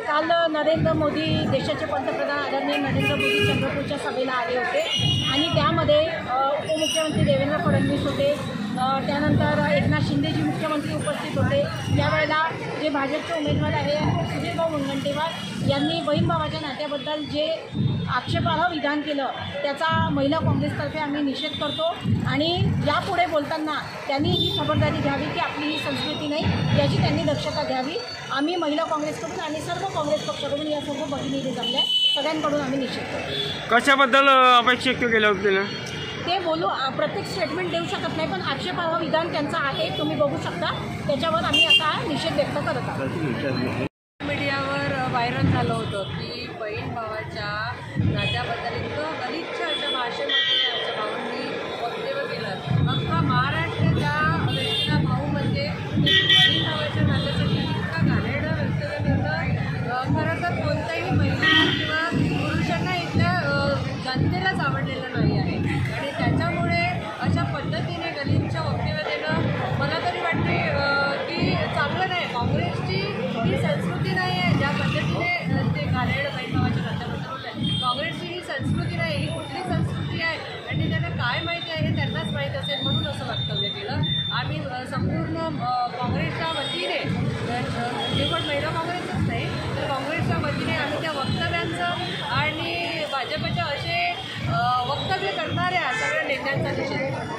काल नरेंद्र मोदी देशाचे पंतप्रधान आदरणीय नरेंद्र मोदी चंद्रपूरच्या सभेला आले होते आणि त्यामध्ये उपमुख्यमंत्री देवेंद्र फडणवीस होते, त्यानंतर एकनाथ शिंदेजी मुख्यमंत्री उपस्थित होते। त्यावेळेला जे भाजपचे उमेदवार आहे सुधीरभाऊ मुनगंटीवार यांनी बहीण भावाच्या नात्याबद्दल जे आक्षेपार्ह विधान केलं त्याचा महिला काँग्रेसतर्फे आम्ही निषेध करतो आणि यापुढे बोलताना त्यांनी ही खबरदारी घ्यावी की आपली ही संस्कृती नाही, याची त्यांनी दक्षता घ्यावी। आम्ही महिला काँग्रेसकडून आणि सर्व काँग्रेस पक्षाकडून या सर्व प्रतिनिधी जमल्या सगळ्यांकडून आम्ही निषेध करतो। कशाबद्दल अपेक्षा केलं होतं ते बोलू प्रत्येक स्टेटमेंट देऊ शकत नाही, पण आक्षेपार्ह विधान त्यांचं आहे, तुम्ही बघू शकता। त्याच्यावर आम्ही आता निषेध व्यक्त करत आहोत। मीडियावर व्हायरल झालं होतं की बहीण भावाच्या नात्याबद्दल इतकं गलिच्छ अशा भाषेमध्ये आमच्या भावांनी वक्तव्य केलं। अख्खा महाराष्ट्र त्या व्यक्तीला भाऊ म्हणजे बहीण भावाच्या नात्यासाठी इतका घाणेरडं वक्तव्य करतं। खरं तर कोणत्याही महिला किंवा पुरुषांना इथल्या जनतेलाच आवडलेलं नाही आहे आणि त्याच्यामुळे अशा पद्धतीने गलिच्छ वक्तव्य देणं मला तरी वाटते की चांगलं नाही। काँग्रेसची ही संस्कृती नाही आहे ज्या पद्धतीने ते घाणेरडं बहीण भावाच्या नात्याबद्दल होत आहे। काँग्रेसची ही संस्कृती नाही, ही कुठली संस्कृती आहे आणि त्यांना काय माहिती आहे हे त्यांनाच माहीत असेल म्हणून असं वक्तव्य केलं। आम्ही संपूर्ण काँग्रेसच्या वतीने केवळ महिला काँग्रेसच नाही तर काँग्रेसच्या वतीने आम्ही त्या वक्तव्यांचं आणि भाजपच्या असे वक्तव्य करणाऱ्या सगळ्या नेत्यांचा निषेध करतो।